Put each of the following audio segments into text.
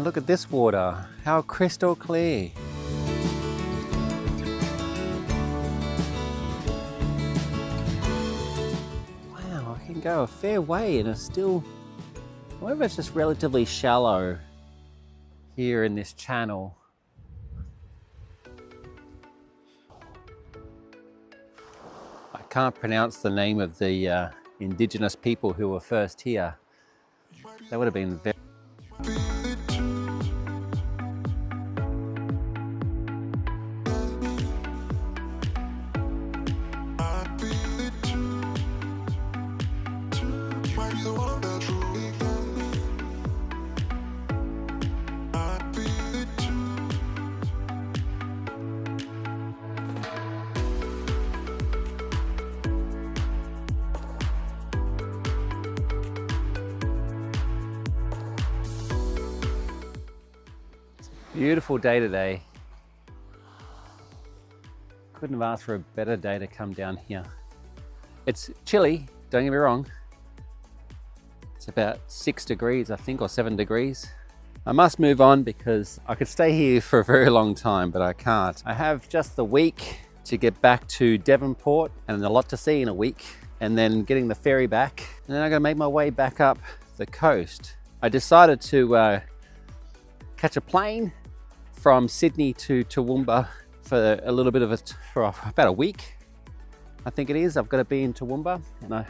look at this water, how crystal clear. Wow, I can go a fair way and it's still, however, it's just relatively shallow here in this channel. I can't pronounce the name of the indigenous people who were first here. That would have been very... Beautiful day today. Couldn't have asked for a better day to come down here. It's chilly, don't get me wrong. It's about 6 degrees, I think, or 7 degrees. I must move on because I could stay here for a very long time, but I can't. I have just the week to get back to Devonport and a lot to see in a week, and then getting the ferry back. And then I'm gonna make my way back up the coast. I decided to catch a plane from Sydney to Toowoomba for a little bit of for about a week, I think it is. I've got to be in Toowoomba, and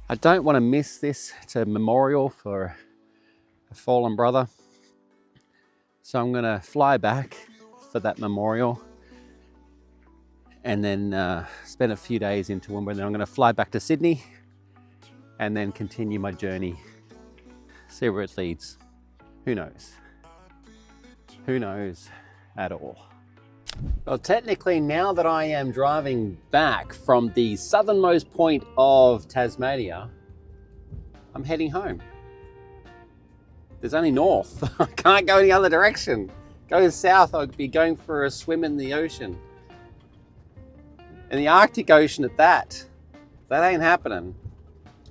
I don't want to miss this. It's a memorial for a fallen brother, so I'm going to fly back for that memorial and then spend a few days in Toowoomba, and then I'm going to fly back to Sydney and then continue my journey. See where it leads. Who knows? Who knows at all? Well, technically, now that I am driving back from the southernmost point of Tasmania, I'm heading home. There's only north. I can't go any other direction. Go south, I'd be going for a swim in the ocean. In the Arctic Ocean at that. That ain't happening.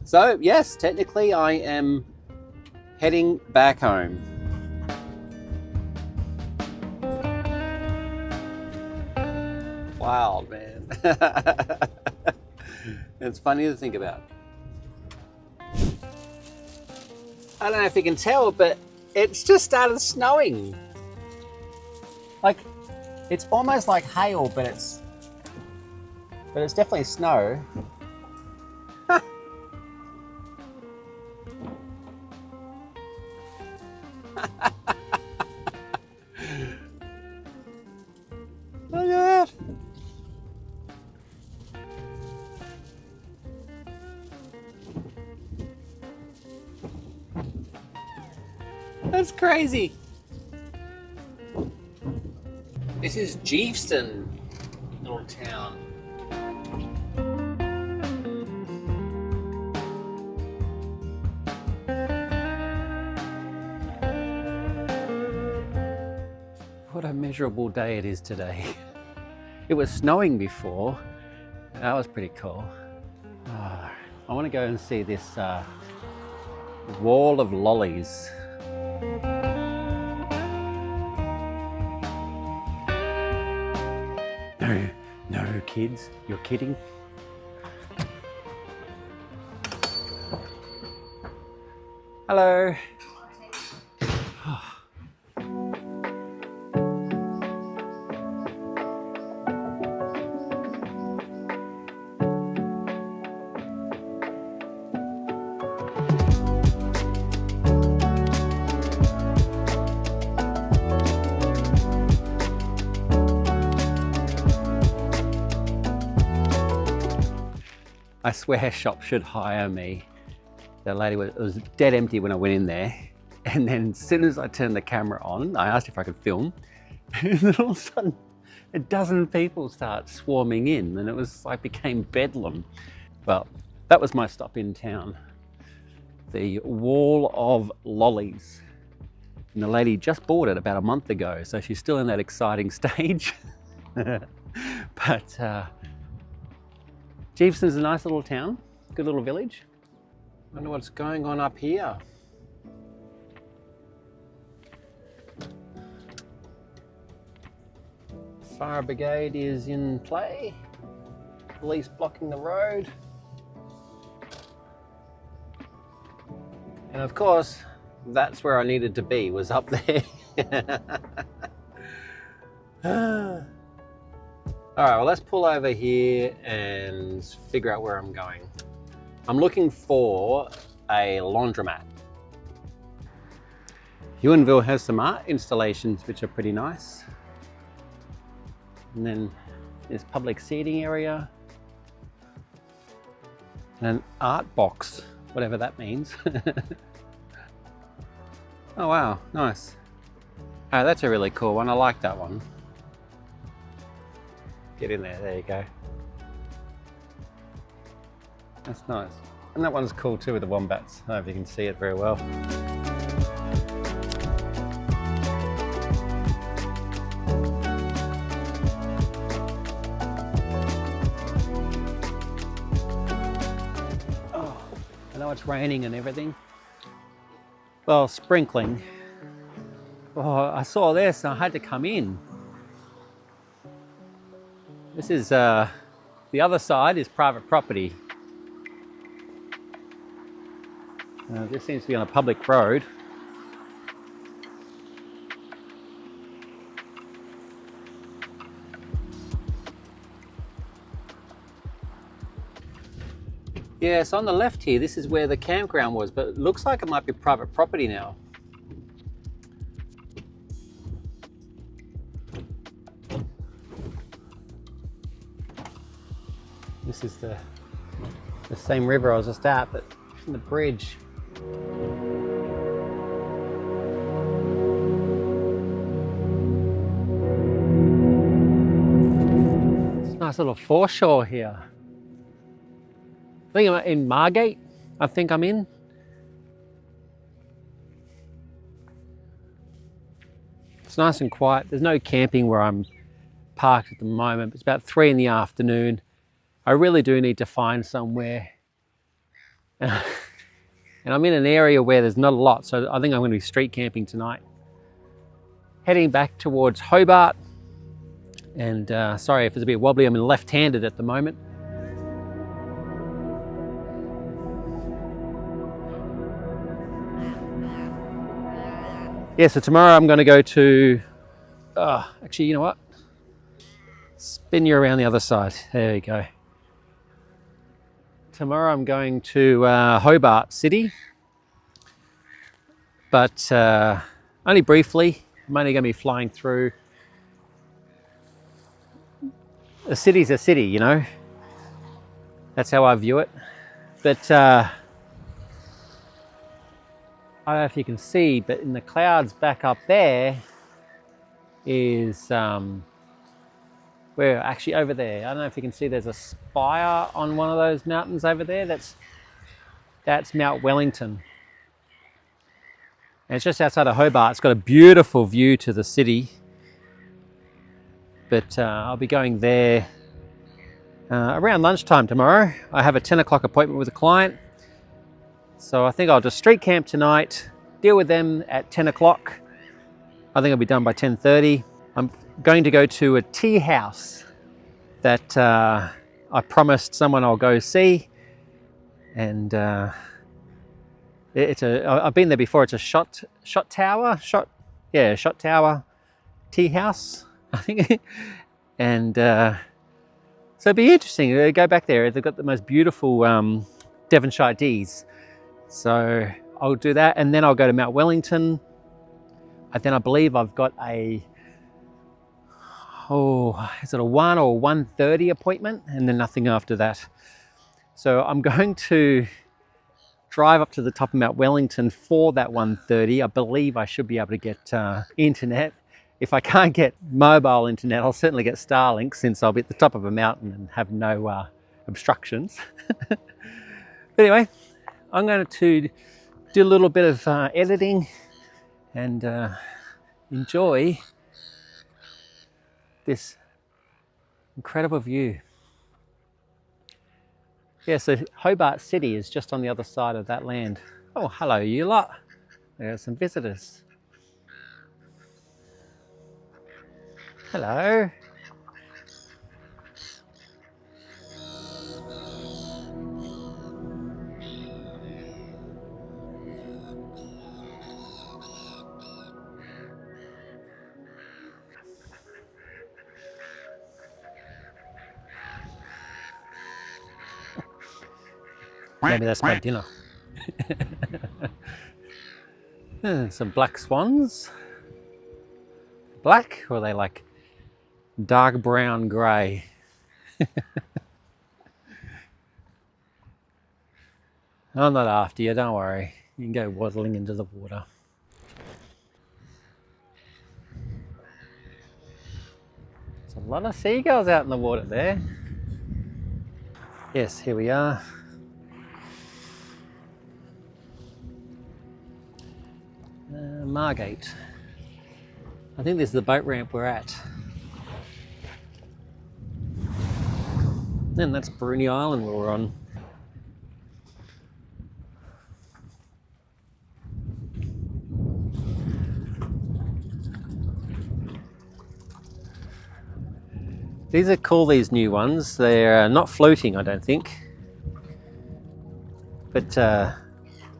So, yes, technically I am heading back home. Wild, man. It's funny to think about. I don't know if you can tell, but it's just started snowing. Like, it's almost like hail, but it's definitely snow. Look at that. That's crazy. This is Geeveston, little town. What a miserable day it is today. It was snowing before. That was pretty cool. I want to go and see this wall of lollies. No, kids, you're kidding. Hello. I swear her shop should hire me. The lady it was dead empty when I went in there. And then as soon as I turned the camera on, I asked if I could film. And then all of a sudden, a dozen people start swarming in, and it was like became bedlam. Well, that was my stop in town. The wall of lollies. And the lady just bought it about a month ago, so she's still in that exciting stage. But Geeveston's a nice little town, good little village. I wonder what's going on up here. Fire brigade is in play. Police blocking the road. And of course, that's where I needed to be, was up there. All right, well, let's pull over here and figure out where I'm going. I'm looking for a laundromat. Ewanville has some art installations which are pretty nice. And then there's public seating area. And an art box, whatever that means. Oh wow, nice. Oh, that's a really cool one. I like that one. Get in there you go. That's nice. And that one's cool too with the wombats. I don't know if you can see it very well. Oh, I know it's raining and everything. Well, sprinkling. Oh, I saw this and I had to come in. This is, the other side is private property. This seems to be on a public road. Yeah, so on the left here, this is where the campground was, but it looks like it might be private property now. This is the same river I was just at, but from the bridge. It's a nice little foreshore here. I think I'm in Margate. I think I'm in. It's nice and quiet. There's no camping where I'm parked at the moment. It's about 3 in the afternoon. I really do need to find somewhere. And I'm in an area where there's not a lot, so I think I'm going to be street camping tonight. Heading back towards Hobart. And sorry if it's a bit wobbly, I'm left-handed at the moment. Yeah, so tomorrow I'm going to go to, actually, you know what? Spin you around the other side. There we go. Tomorrow I'm going to Hobart City, but only briefly. I'm only going to be flying through. A city's a city, you know. That's how I view it. But I don't know if you can see, but in the clouds back up there is, we're actually over there. I don't know if you can see, there's a spire on one of those mountains over there. That's Mount Wellington. And it's just outside of Hobart. It's got a beautiful view to the city. But I'll be going there around lunchtime tomorrow. I have a 10 o'clock appointment with a client. So I think I'll just street camp tonight, deal with them at 10 o'clock. I think I'll be done by 10:30. I'm going to go to a tea house that I promised someone I'll go see. And I've been there before. It's a shot tower tea house, I think. And so it'd be interesting. Go back there. They've got the most beautiful Devonshire teas. So I'll do that, and then I'll go to Mount Wellington. And then I believe I've got is it a 1 or 1:30 appointment, and then nothing after that. So I'm going to drive up to the top of Mount Wellington for that 1:30. I believe I should be able to get internet. If I can't get mobile internet, I'll certainly get Starlink, since I'll be at the top of a mountain and have no obstructions. But anyway, I'm going to do a little bit of editing and enjoy this incredible view. Yeah, so Hobart City is just on the other side of that land. Oh, hello you lot. There are some visitors. Hello. Maybe that's my dinner. Some black swans. Black, or are they like dark brown grey? I'm not after you, don't worry. You can go waddling into the water. There's a lot of seagulls out in the water there. Yes, here we are. Margate. I think this is the boat ramp we're at. And that's Bruny Island where we're on. These are cool, these new ones. They're not floating, I don't think. But the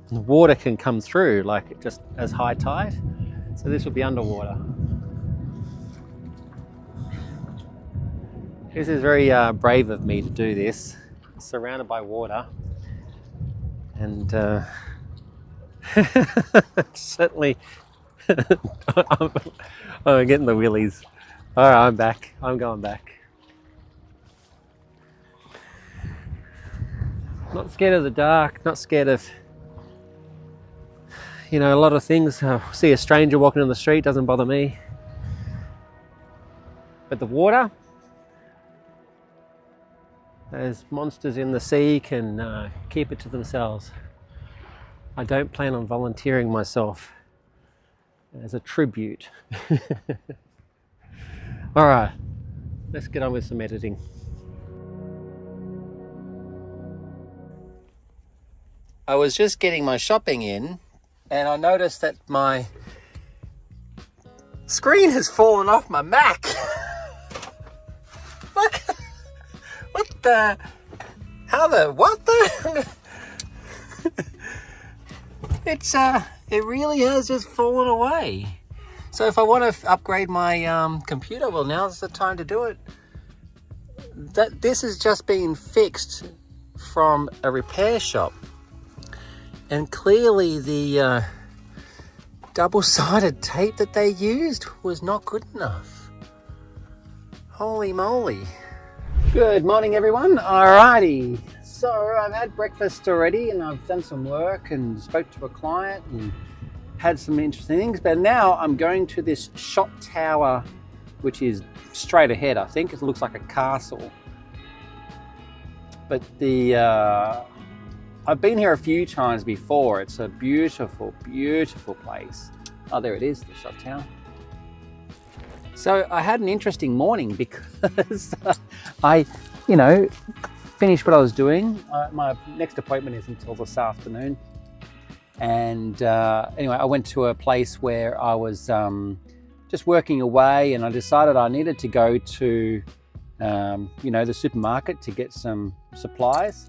water can come through like just as high tide. So this will be underwater. This is very brave of me to do this, surrounded by water. And certainly, I'm getting the willies. All right, I'm back. I'm going back. Not scared of the dark, not scared of, you know, a lot of things. See a stranger walking on the street, doesn't bother me. But the water, those monsters in the sea can keep it to themselves. I don't plan on volunteering myself as a tribute. All right, let's get on with some editing. I was just getting my shopping in and I noticed that my screen has fallen off my Mac. Look, what the, how the, what the? It really has just fallen away. So if I want to upgrade my computer, well, now's the time to do it. This has just been fixed from a repair shop. And clearly the double-sided tape that they used was not good enough. Holy moly. Good morning, everyone. Alrighty. So I've had breakfast already and I've done some work and spoke to a client and had some interesting things. But now I'm going to this shot tower, which is straight ahead, I think. It looks like a castle. But I've been here a few times before. It's a beautiful, beautiful place. Oh, there it is, the shot tower. So I had an interesting morning because I, finished what I was doing. My next appointment is until this afternoon. And anyway, I went to a place where I was just working away and I decided I needed to go to, the supermarket to get some supplies.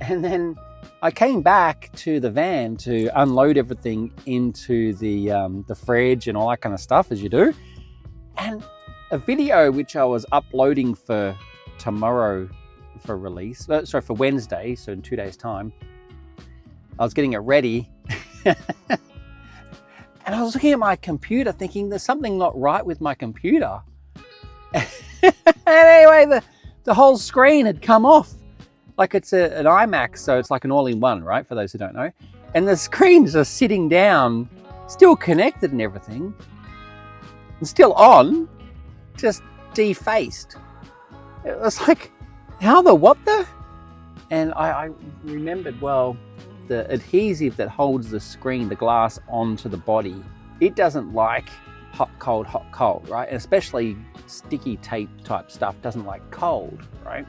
And then I came back to the van to unload everything into the fridge and all that kind of stuff, as you do. And a video which I was uploading for tomorrow for release, for Wednesday, so in 2 days' time, I was getting it ready. And I was looking at my computer thinking there's something not right with my computer. And anyway, the whole screen had come off. Like it's an iMac, so it's like an all-in-one, right? For those who don't know. And the screen's just sitting down, still connected and everything. And still on, just defaced. It was like, how the, what the? And I remembered, well, the adhesive that holds the screen, the glass onto the body, it doesn't like hot, cold, right? And especially sticky tape type stuff doesn't like cold, right?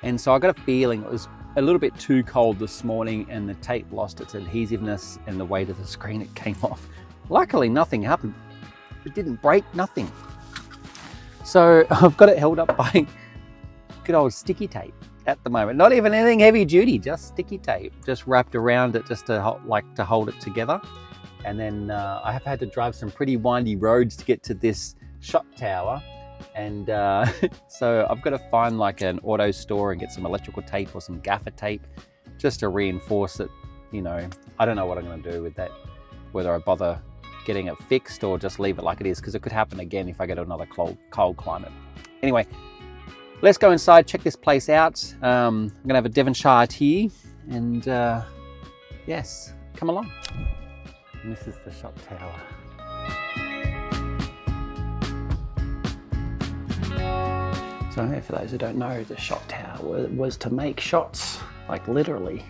And so I got a feeling it was a little bit too cold this morning and the tape lost its adhesiveness and the weight of the screen, it came off. Luckily, nothing happened. It didn't break, nothing. So I've got it held up by good old sticky tape at the moment. Not even anything heavy duty, just sticky tape, just wrapped around it just to hold it together. And then I have had to drive some pretty windy roads to get to this shot tower. And so I've got to find like an auto store and get some electrical tape or some gaffer tape just to reinforce that, you know, I don't know what I'm going to do with that, whether I bother getting it fixed or just leave it like it is, because it could happen again if I go to another cold climate. Anyway, let's go inside, check this place out. I'm going to have a Devonshire tea, and yes, come along. And this is the shot tower. So for those who don't know, the shot tower was to make shots, like literally.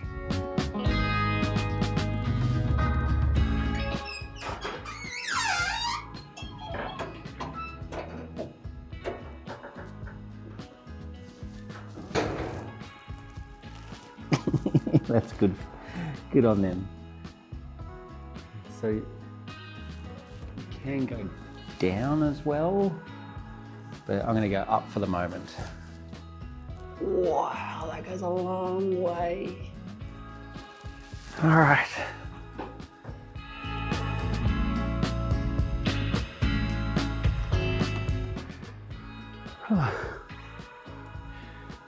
That's good. Good on them. So you can go down as well, but I'm going to go up for the moment. Wow, that goes a long way. All right.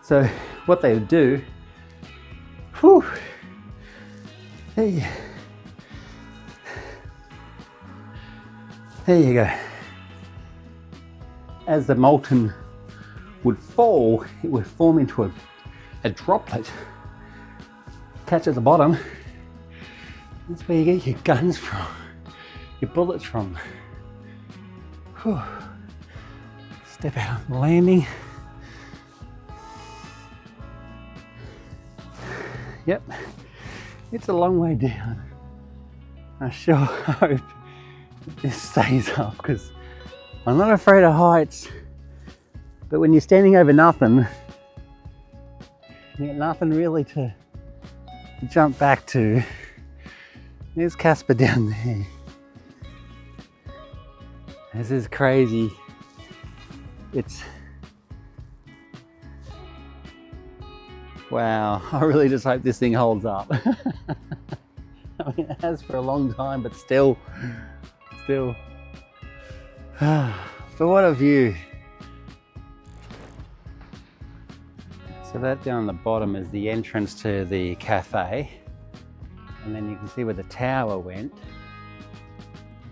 So what they would do, whew, there you go. As the molten would fall, it would form into a droplet, catch at the bottom. That's where you get your guns from, your bullets from. Whew. Step out on the landing. Yep, it's a long way down. I sure hope this stays up, because I'm not afraid of heights, but when you're standing over nothing, you get nothing really to jump back to. There's Casper down there. This is crazy. It's wow, I really just hope this thing holds up. I mean, it has for a long time, but still. But what a view. So that down the bottom is the entrance to the cafe. And then you can see where the tower went.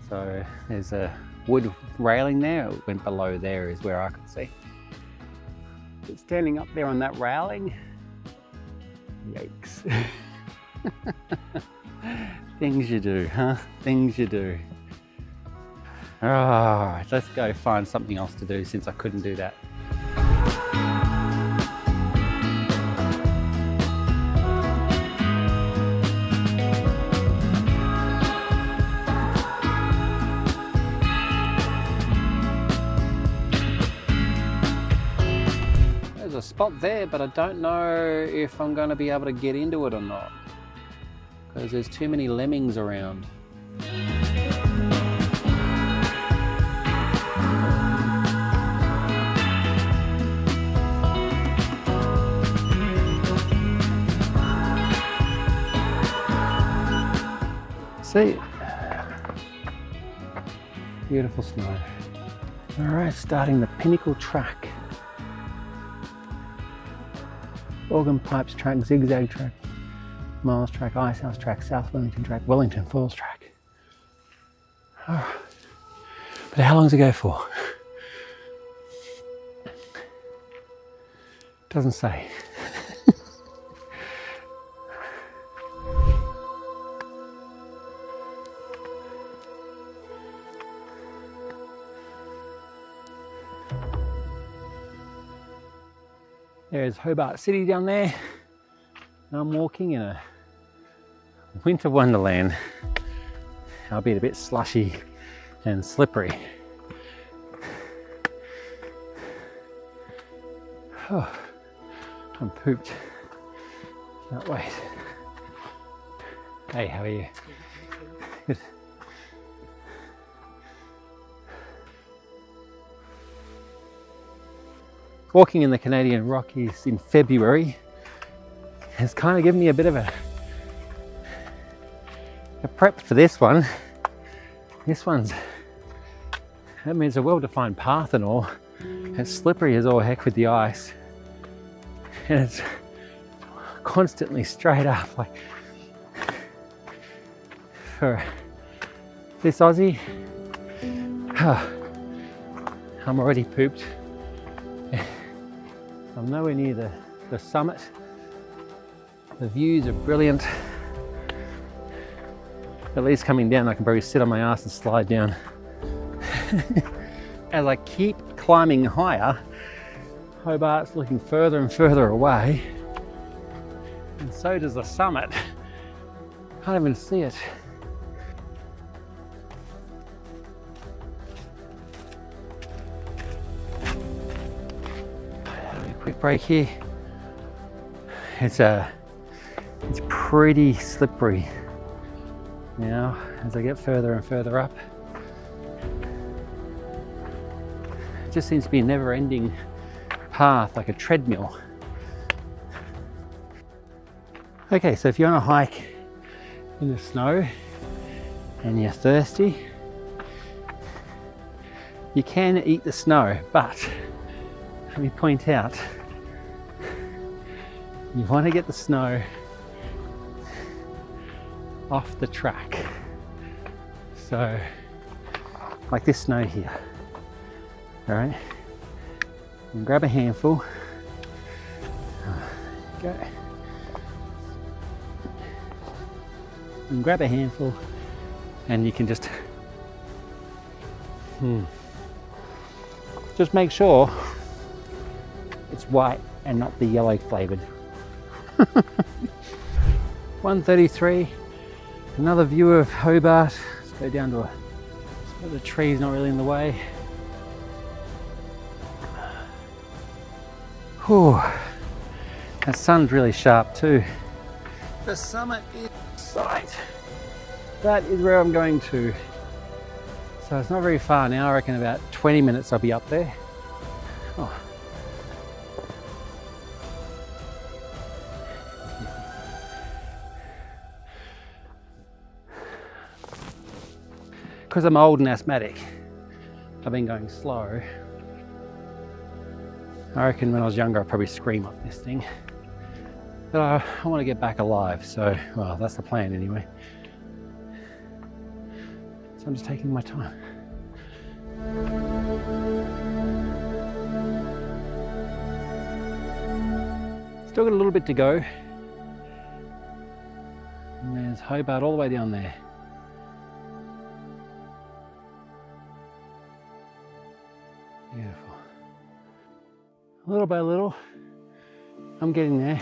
So there's a wood railing there. It went below there is where I could see. But standing up there on that railing, yikes. Things you do, huh? Things you do. Alright, let's go find something else to do since I couldn't do that. There's a spot there, but I don't know if I'm going to be able to get into it or not, because there's too many lemmings around. See, beautiful snow. All right, starting the Pinnacle track. Organ Pipes track, Zigzag track, Miles track, Ice House track, South Wellington track, Wellington Falls track. Oh, but how long does it go for? Doesn't say. There's Hobart City down there. I'm walking in a winter wonderland, albeit a bit slushy and slippery. Oh, I'm pooped. Can't wait. Hey, how are you? Good. Walking in the Canadian Rockies in February has kind of given me a bit of a prep for this one. This one's, that means a well-defined path and all. It's slippery as all heck with the ice. And it's constantly straight up. Like, for this Aussie, I'm already pooped. I'm nowhere near the summit. The views are brilliant. At least coming down, I can probably sit on my ass and slide down. As I keep climbing higher, Hobart's looking further and further away, and so does the summit. Can't even see it. A quick break here. It's pretty slippery now as I get further and further up. It just seems to be a never-ending path, like a treadmill. Okay, so if you're on a hike in the snow and you're thirsty, you can eat the snow, but let me point out, you want to get the snow off the track. So, like this snow here. All right, and grab a handful. Go. And grab a handful, and you can just make sure it's white and not the yellow flavored. 133. Another view of Hobart. Let's go down to the tree's not really in the way. Whew. That sun's really sharp too. The summit is in sight. That is where I'm going to. So it's not very far now. I reckon about 20 minutes I'll be up there. Oh. Because I'm old and asthmatic, I've been going slow. I reckon when I was younger I'd probably scream up this thing. But I want to get back alive, so, well, that's the plan anyway. So I'm just taking my time. Still got a little bit to go. And there's Hobart all the way down there. Beautiful. Little by little, I'm getting there.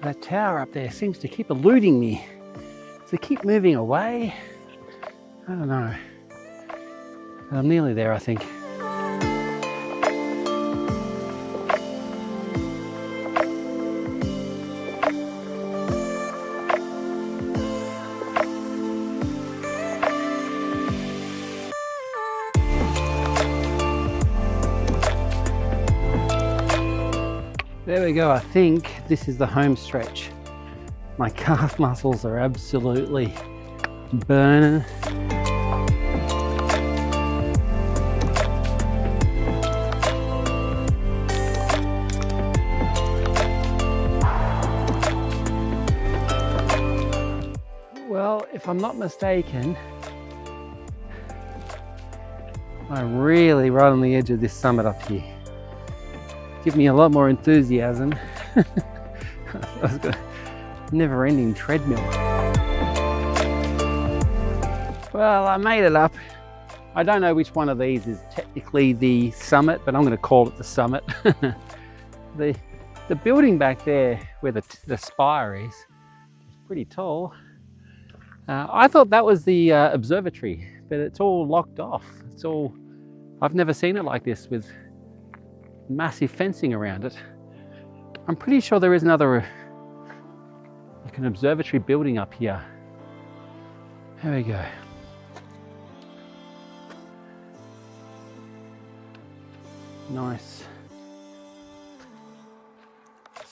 That tower up there seems to keep eluding me. Does it keep moving away? I don't know. But I'm nearly there, I think. There we go, I think this is the home stretch. My calf muscles are absolutely burning. Well, if I'm not mistaken, I'm really right on the edge of this summit up here. Give me a lot more enthusiasm. Never-ending treadmill. Well, I made it up. I don't know which one of these is technically the summit, but I'm going to call it the summit. The building back there where the spire is pretty tall. I thought that was the observatory, but it's all locked off. I've never seen it like this with massive fencing around it. I'm pretty sure there is another, like an observatory building up here. There we go. Nice.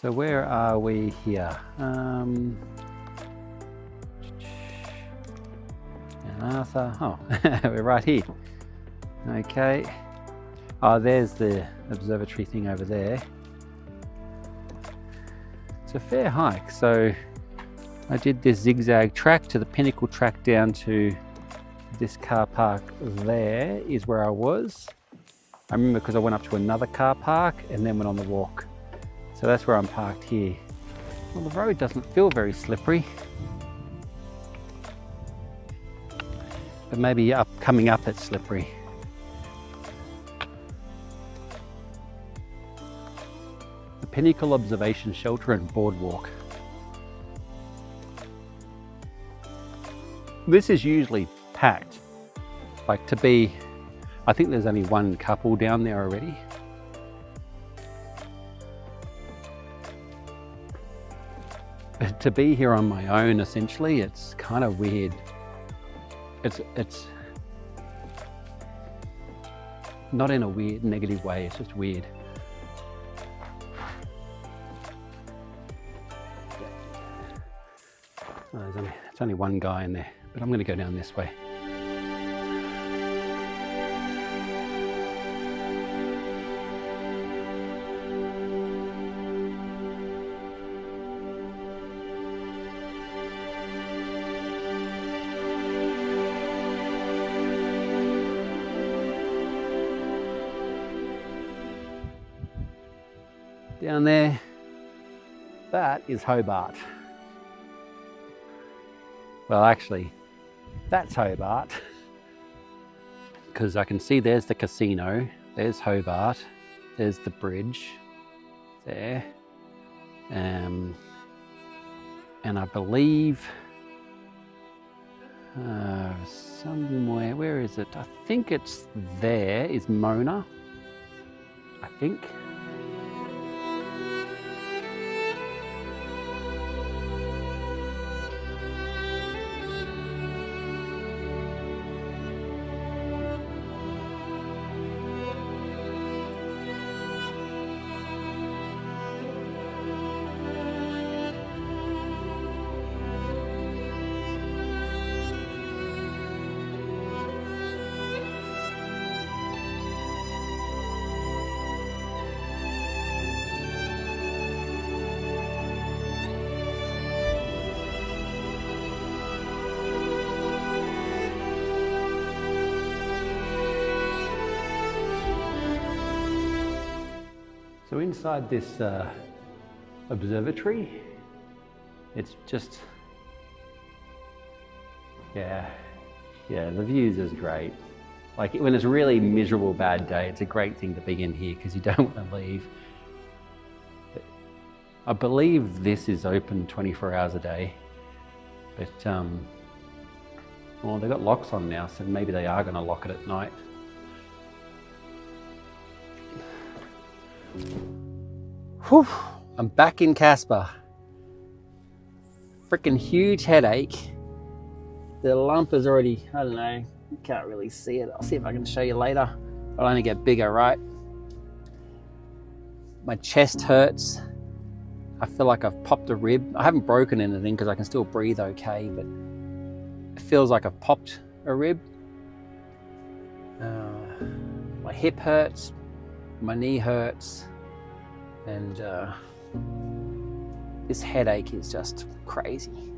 So where are we here? Arthur. Oh, we're right here. Okay. Oh, there's the observatory thing over there. It's a fair hike. So I did this zigzag track to the pinnacle track down to this car park. There is where I was. I remember because I went up to another car park and then went on the walk. So that's where I'm parked here. Well, the road doesn't feel very slippery. But maybe coming up it's slippery. The Pinnacle Observation Shelter and Boardwalk. This is usually packed. Like to be, I think there's only one couple down there already. But to be here on my own, essentially, it's kind of weird. It's not in a weird, negative way, it's just weird. Oh, it's only one guy in there, but I'm going to go down this way. Down there, that is Hobart. Well, actually, that's Hobart, because I can see there's the casino, there's Hobart, there's the bridge there, and I believe somewhere, where is it? I think it's there is Mona, I think. So inside this observatory, it's just, yeah, the views is great. Like when it's a really miserable bad day, it's a great thing to be in here because you don't want to leave. But I believe this is open 24 hours a day, but well, they've got locks on now, so maybe they are going to lock it at night. Whew, I'm back in Casper. Freaking huge headache. The lump is already, I don't know, you can't really see it. I'll see if I can show you later. It'll only get bigger, right? My chest hurts. I feel like I've popped a rib. I haven't broken anything because I can still breathe okay, but it feels like I've popped a rib. My hip hurts. My knee hurts, and this headache is just crazy.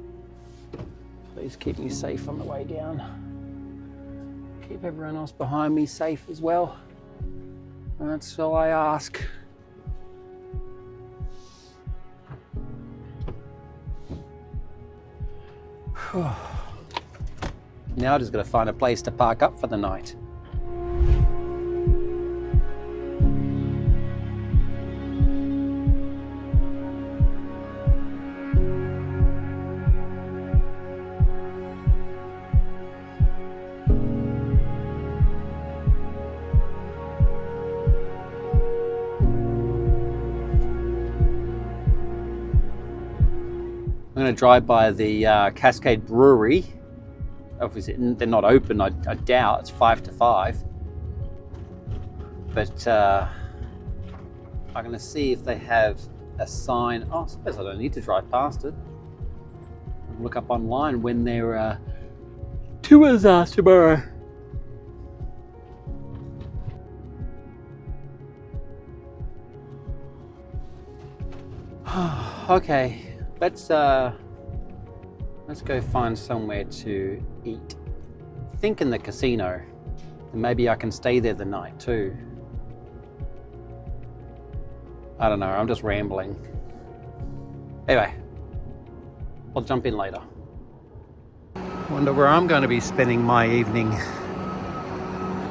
Please keep me safe on the way down. Keep everyone else behind me safe as well. That's all I ask. Now I just got to find a place to park up for the night. I'm going to drive by the Cascade Brewery. Obviously, they're not open, I doubt. It's 5 to 5. But I'm going to see if they have a sign. Oh, I suppose I don't need to drive past it. I'll look up online when their tours are tomorrow. Okay, let's go find somewhere to eat. Think in the casino, and maybe I can stay there the night too. I don't know, I'm just rambling. Anyway, I'll jump in later. Wonder where I'm going to be spending my evening.